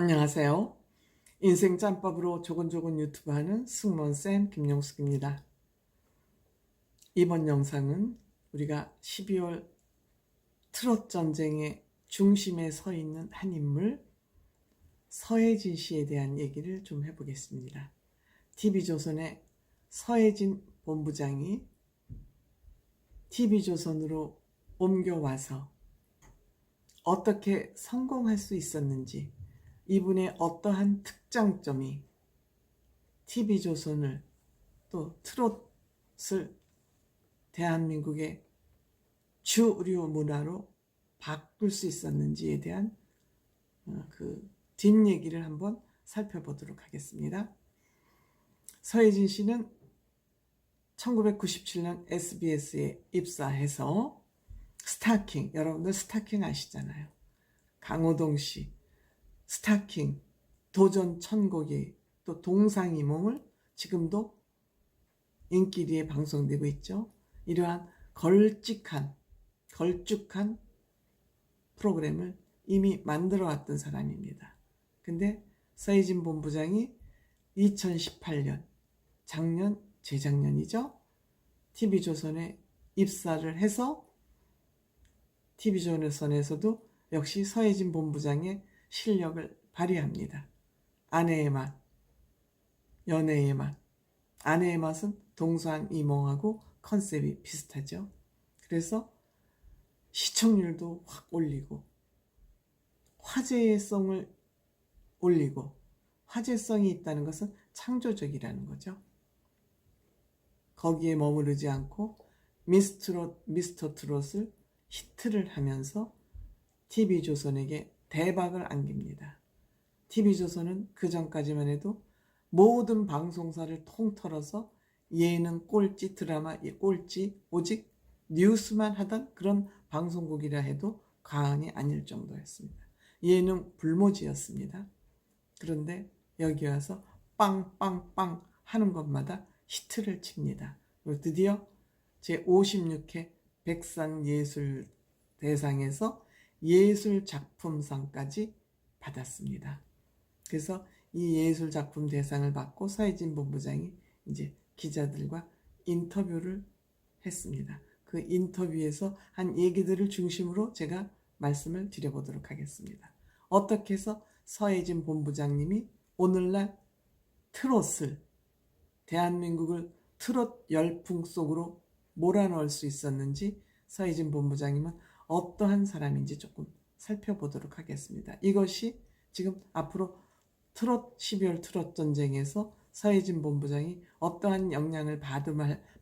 안녕하세요. 인생 짬밥으로 조곤조곤 유튜브 하는 승무원쌤 김용숙입니다. 이번 영상은 우리가 12월 트롯 전쟁의 중심에 서 있는 한 인물 서혜진 씨에 대한 얘기를 좀 해보겠습니다. TV조선의 서혜진 본부장이 TV조선으로 옮겨와서 어떻게 성공할 수 있었는지, 이분의 어떠한 특장점이 TV조선을 또 트롯을 대한민국의 주류 문화로 바꿀 수 있었는지에 대한 그 뒷얘기를 한번 살펴보도록 하겠습니다. 서혜진 씨는 1997년 SBS에 입사해서 스타킹, 여러분들 스타킹 아시잖아요. 강호동 씨, 스타킹, 도전 천국이, 또 동상이몽을 지금도 인기리에 방송되고 있죠. 이러한 걸쭉한 프로그램을 이미 만들어 왔던 사람입니다. 근데 서혜진 본부장이 2018년, 재작년이죠. TV조선에 입사를 해서 TV조선에서도 역시 서혜진 본부장의 실력을 발휘합니다. 아내의 맛, 연애의 맛. 아내의 맛은 동상이몽하고 컨셉이 비슷하죠. 그래서 시청률도 확 올리고 화제성을 올리고, 화제성이 있다는 것은 창조적이라는 거죠. 거기에 머무르지 않고 미스터 트롯을 히트를 하면서 TV조선에게 대박을 안깁니다. TV조선은 그 전까지만 해도 모든 방송사를 통틀어서 예능, 꼴찌, 드라마, 꼴찌, 오직 뉴스만 하던 그런 방송국이라 해도 과언이 아닐 정도였습니다. 예능 불모지였습니다. 그런데 여기 와서 빵빵빵 하는 것마다 히트를 칩니다. 그리고 드디어 제56회 백상예술대상에서 예술작품상까지 받았습니다. 그래서 이 예술작품 대상을 받고 서혜진 본부장이 이제 기자들과 인터뷰를 했습니다. 그 인터뷰에서 한 얘기들을 중심으로 제가 말씀을 드려보도록 하겠습니다. 어떻게 해서 서혜진 본부장님이 오늘날 트롯을, 대한민국을 트롯 열풍 속으로 몰아넣을 수 있었는지, 서혜진 본부장님은 어떠한 사람인지 조금 살펴보도록 하겠습니다. 이것이 지금 앞으로 12월 트롯 전쟁에서 서혜진 본부장이 어떠한 역량을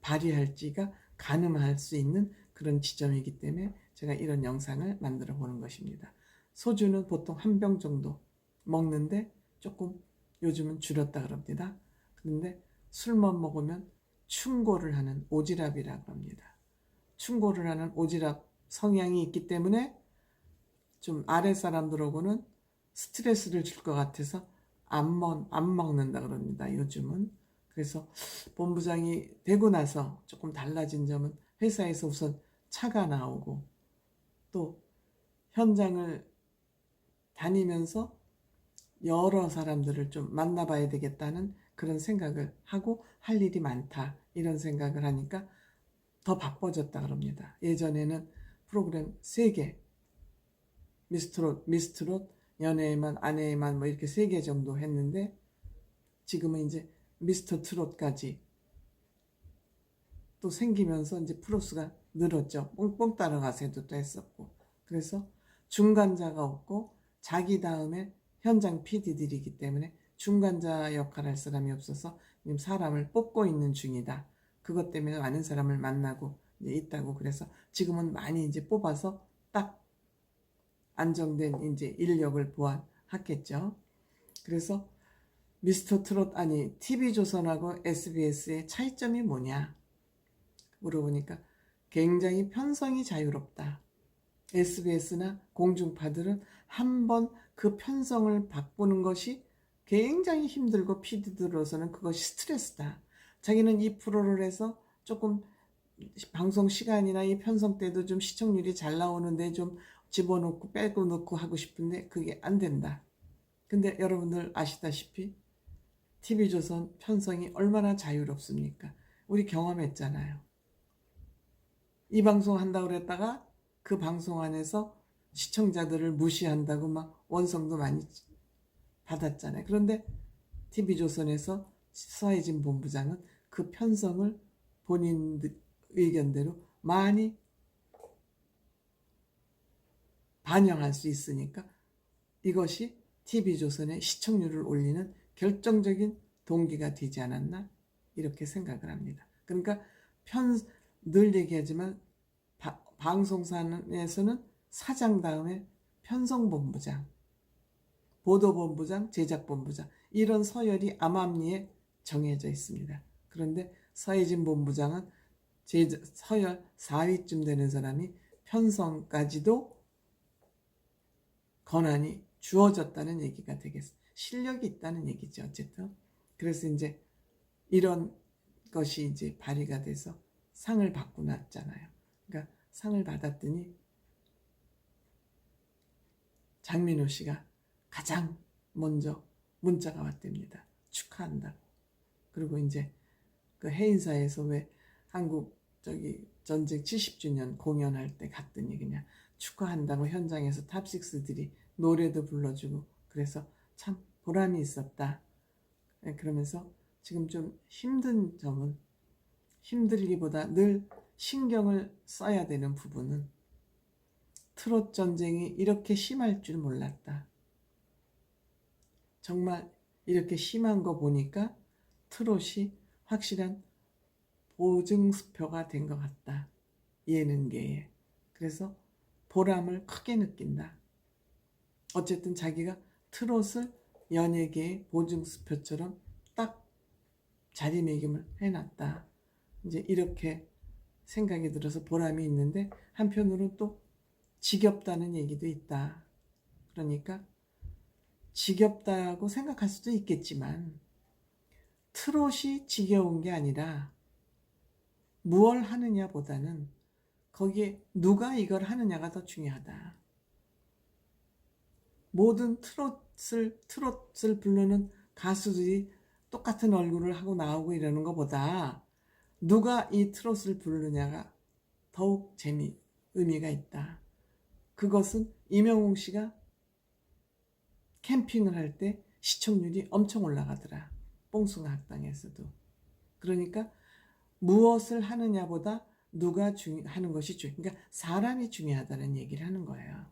발휘할지가 가늠할 수 있는 그런 지점이기 때문에 제가 이런 영상을 만들어 보는 것입니다. 소주는 보통 한 병 정도 먹는데 조금 요즘은 줄였다 그럽니다. 그런데 술만 먹으면 충고를 하는 오지랖이라 그럽니다. 충고를 하는 오지랖 성향이 있기 때문에 좀 아래 사람들하고는 스트레스를 줄 것 같아서 안 먹는다 그럽니다. 요즘은. 그래서 본부장이 되고 나서 조금 달라진 점은 회사에서 우선 차가 나오고, 또 현장을 다니면서 여러 사람들을 좀 만나봐야 되겠다는 그런 생각을 하고, 할 일이 많다 이런 생각을 하니까 더 바빠졌다 그럽니다. 예전에는 프로그램 3개, 미스트롯, 연애의 맛, 아내의 맛 뭐 이렇게 3개 정도 했는데, 지금은 이제 미스터 트롯까지 또 생기면서 이제 프로수가 늘었죠. 뽕뽕 따라가세도 또 했었고. 그래서 중간자가 없고 자기 다음에 현장 PD들이기 때문에 중간자 역할을 할 사람이 없어서 지금 사람을 뽑고 있는 중이다. 그것 때문에 많은 사람을 만나고 이제 있다고. 그래서 지금은 많이 이제 뽑아서 딱 안정된 이제 인력을 보완하겠죠. 그래서 미스터 트롯, 아니 TV조선하고 SBS의 차이점이 뭐냐 물어보니까 굉장히 편성이 자유롭다. SBS나 공중파들은 한번 그 편성을 바꾸는 것이 굉장히 힘들고 PD들로서는 그것이 스트레스다. 자기는 이 프로를 해서 조금 방송 시간이나 이 편성 때도 좀 시청률이 잘 나오는데 좀 집어넣고 빼고 넣고 하고 싶은데 그게 안 된다. 근데 여러분들 아시다시피 TV조선 편성이 얼마나 자유롭습니까? 우리 경험했잖아요. 이 방송 한다고 그랬다가 그 방송 안에서 시청자들을 무시한다고 막 원성도 많이 받았잖아요. 그런데 TV조선에서 서혜진 본부장은 그 편성을 본인 의견대로 많이 반영할 수 있으니까 이것이 TV조선의 시청률을 올리는 결정적인 동기가 되지 않았나 이렇게 생각을 합니다. 그러니까 늘 얘기하지만 방송사에서는 사장 다음에 편성본부장, 보도본부장, 제작본부장 이런 서열이 암암리에 정해져 있습니다. 그런데 서혜진 본부장은 서열 4위쯤 되는 사람이 편성까지도 권한이 주어졌다는 얘기가 되겠습니다. 실력이 있다는 얘기죠. 어쨌든 그래서 이제 이런 것이 이제 발의가 돼서 상을 받고 났잖아요. 그러니까 상을 받았더니 장민호 씨가 가장 먼저 문자가 왔답니다. 축하한다고. 그리고 이제 그 해인사에서 왜 한국 전쟁 70주년 공연할 때 갔더니 그냥 축하한다고 현장에서 탑식스들이 노래도 불러주고 그래서 참 보람이 있었다. 그러면서 지금 좀 힘든 점은 힘들기보다 늘 신경을 써야 되는 부분은 트롯 전쟁이 이렇게 심할 줄 몰랐다. 정말 이렇게 심한 거 보니까 트롯이 확실한 보증수표가 된 것 같다. 예능계에. 그래서 보람을 크게 느낀다. 어쨌든 자기가 트롯을 연예계의 보증수표처럼 딱 자리매김을 해놨다. 이제 이렇게 생각이 들어서 보람이 있는데 한편으로는 또 지겹다는 얘기도 있다. 그러니까 지겹다고 생각할 수도 있겠지만 트롯이 지겨운 게 아니라 무얼 하느냐보다는 거기에 누가 이걸 하느냐가 더 중요하다. 모든 트롯을 부르는 가수들이 똑같은 얼굴을 하고 나오고 이러는 것보다 누가 이 트롯을 부르느냐가 더욱 의미가 있다. 그것은 임영웅 씨가 캠핑을 할 때 시청률이 엄청 올라가더라. 뽕숭아 학당에서도. 그러니까 무엇을 하느냐보다 누가 하는 것이 그러니까 사람이 중요하다는 얘기를 하는 거예요.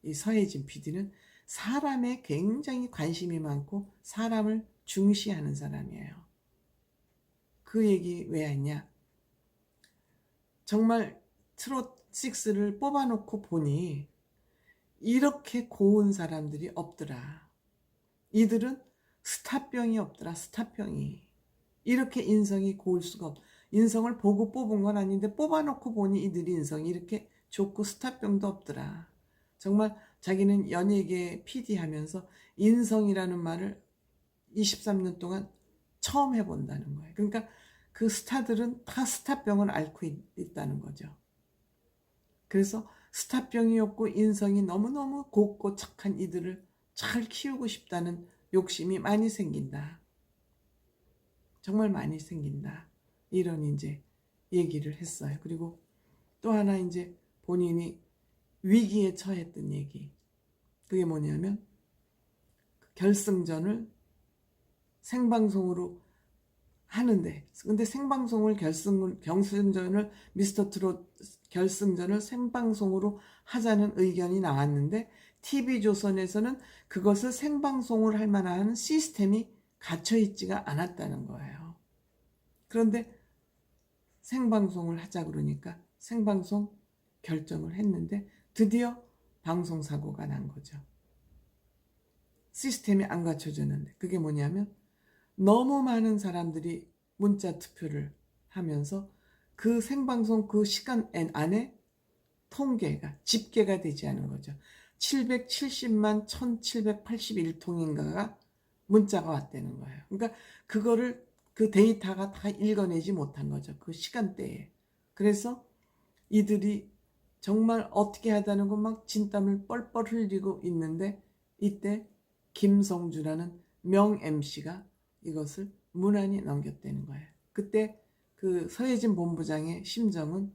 이 서혜진 PD는 사람에 굉장히 관심이 많고 사람을 중시하는 사람이에요. 그 얘기 왜 했냐? 정말 트롯6를 뽑아놓고 보니 이렇게 고운 사람들이 없더라. 이들은 스타병이 없더라. 스타병이. 이렇게 인성이 고울 수가 없. 인성을 보고 뽑은 건 아닌데 뽑아놓고 보니 이들이 인성이 이렇게 좋고 스타병도 없더라. 정말 자기는 연예계 PD 하면서 인성이라는 말을 23년 동안 처음 해본다는 거예요. 그러니까 그 스타들은 다 스타병을 앓고 있다는 거죠. 그래서 스타병이 없고 인성이 너무너무 곱고 착한 이들을 잘 키우고 싶다는 욕심이 많이 생긴다. 정말 많이 생긴다. 이런 이제 얘기를 했어요. 그리고 또 하나 이제 본인이 위기에 처했던 얘기. 그게 뭐냐면 결승전을 생방송으로 하는데 근데 결승전을 미스터 트롯 결승전을 생방송으로 하자는 의견이 나왔는데 TV조선에서는 그것을 생방송을 할 만한 시스템이 갖춰있지가 않았다는 거예요. 그런데 생방송을 하자 그러니까 생방송 결정을 했는데 드디어 방송사고가 난 거죠. 시스템이 안 갖춰졌는데 그게 뭐냐면 너무 많은 사람들이 문자 투표를 하면서 그 생방송 그 시간 안에 집계가 되지 않은 거죠. 770만 1781통인가가 문자가 왔다는 거예요. 그러니까 그거를 그 데이터가 다 읽어내지 못한 거죠. 그 시간대에. 그래서 이들이 정말 어떻게 하다는 거 막 진땀을 뻘뻘 흘리고 있는데 이때 김성주라는 명 MC가 이것을 무난히 넘겼다는 거예요. 그때 그 서혜진 본부장의 심정은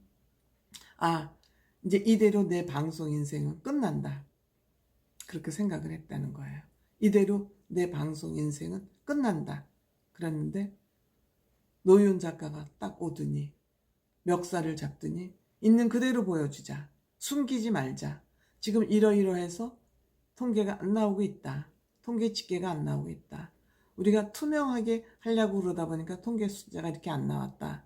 이제 이대로 내 방송 인생은 끝난다. 그렇게 생각을 했다는 거예요. 이대로 내 방송 인생은 끝난다. 그랬는데 노윤 작가가 딱 오더니 멱살을 잡더니 있는 그대로 보여주자. 숨기지 말자. 지금 이러이러해서 통계가 안 나오고 있다. 통계 집계가 안 나오고 있다. 우리가 투명하게 하려고 그러다 보니까 통계 숫자가 이렇게 안 나왔다.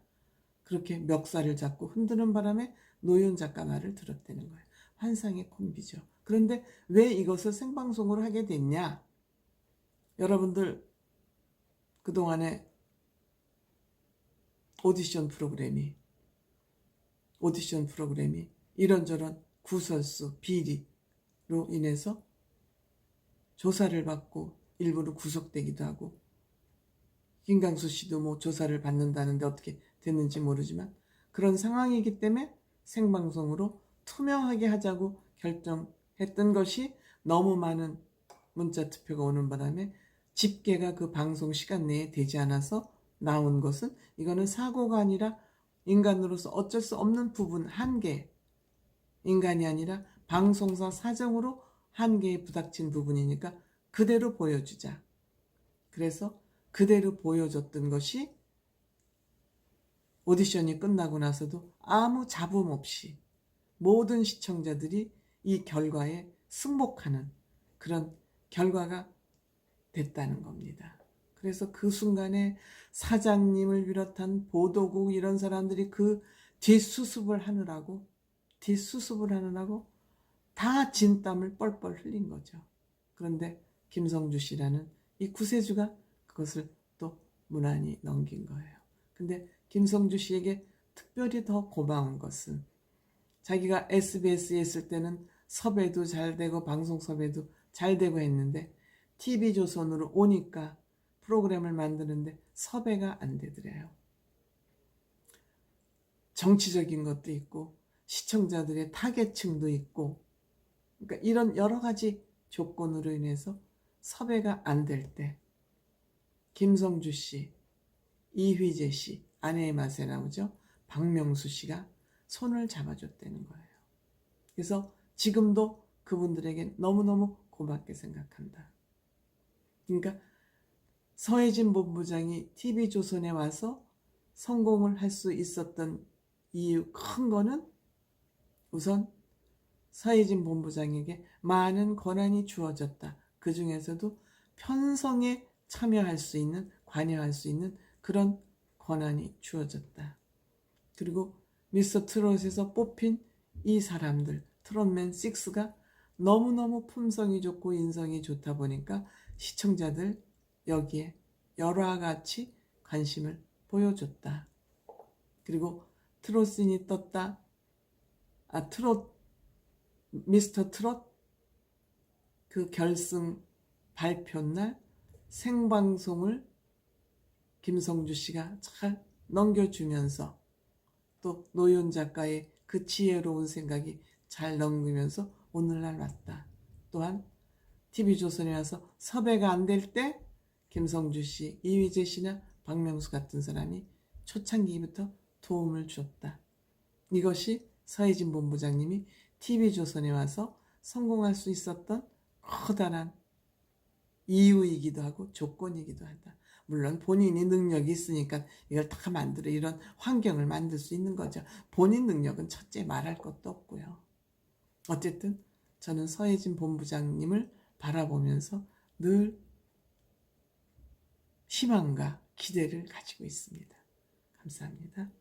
그렇게 멱살을 잡고 흔드는 바람에 노윤 작가 말을 들었다는 거예요. 환상의 콤비죠. 그런데 왜 이것을 생방송으로 하게 됐냐? 여러분들 그동안에 오디션 프로그램이 이런저런 구설수, 비리로 인해서 조사를 받고 일부러 구속되기도 하고, 김강수 씨도 뭐 조사를 받는다는데 어떻게 됐는지 모르지만 그런 상황이기 때문에 생방송으로 투명하게 하자고 결정했던 것이 너무 많은 문자 투표가 오는 바람에 집계가 그 방송 시간 내에 되지 않아서 나온 것은 이거는 사고가 아니라 인간으로서 어쩔 수 없는 부분 한계, 인간이 아니라 방송사 사정으로 한계에 부닥친 부분이니까 그대로 보여주자. 그래서 그대로 보여줬던 것이 오디션이 끝나고 나서도 아무 잡음 없이 모든 시청자들이 이 결과에 승복하는 그런 결과가 됐다는 겁니다. 그래서 그 순간에 사장님을 비롯한 보도국 이런 사람들이 그 뒷수습을 하느라고 다 진땀을 뻘뻘 흘린 거죠. 그런데 김성주 씨라는 이 구세주가 그것을 또 무난히 넘긴 거예요. 근데 김성주 씨에게 특별히 더 고마운 것은 자기가 SBS에 있을 때는 섭외도 잘 되고 방송 섭외도 잘 되고 했는데 TV조선으로 오니까 프로그램을 만드는데 섭외가 안 되더래요. 정치적인 것도 있고 시청자들의 타겟층도 있고, 그러니까 이런 여러 가지 조건으로 인해서 섭외가 안 될 때 김성주 씨, 이휘재 씨, 아내의 맛에 나오죠. 박명수 씨가 손을 잡아줬다는 거예요. 그래서 지금도 그분들에게 너무너무 고맙게 생각한다. 그러니까 서혜진 본부장이 TV조선에 와서 성공을 할 수 있었던 이유 큰 거는 우선 서혜진 본부장에게 많은 권한이 주어졌다. 그 중에서도 편성에 참여할 수 있는, 관여할 수 있는 그런 권한이 주어졌다. 그리고 미스터 트롯에서 뽑힌 이 사람들, 트롯맨 6가 너무너무 품성이 좋고 인성이 좋다 보니까 시청자들 여기에 여러 가지 관심을 보여줬다. 그리고 트롯신이 떴다. 미스터 트롯 그 결승 발표 날 생방송을 김성주 씨가 잘 넘겨주면서 또 노윤 작가의 그 지혜로운 생각이 잘 넘기면서 오늘날 왔다. 또한 TV조선에 와서 섭외가 안 될 때 김성주 씨, 이휘재 씨나 박명수 같은 사람이 초창기부터 도움을 줬다. 이것이 서혜진 본부장님이 TV조선에 와서 성공할 수 있었던 커다란 이유이기도 하고 조건이기도 하다. 물론 본인이 능력이 있으니까 이걸 다 만들어 이런 환경을 만들 수 있는 거죠. 본인 능력은 첫째 말할 것도 없고요. 어쨌든 저는 서혜진 본부장님을 바라보면서 늘 희망과 기대를 가지고 있습니다. 감사합니다.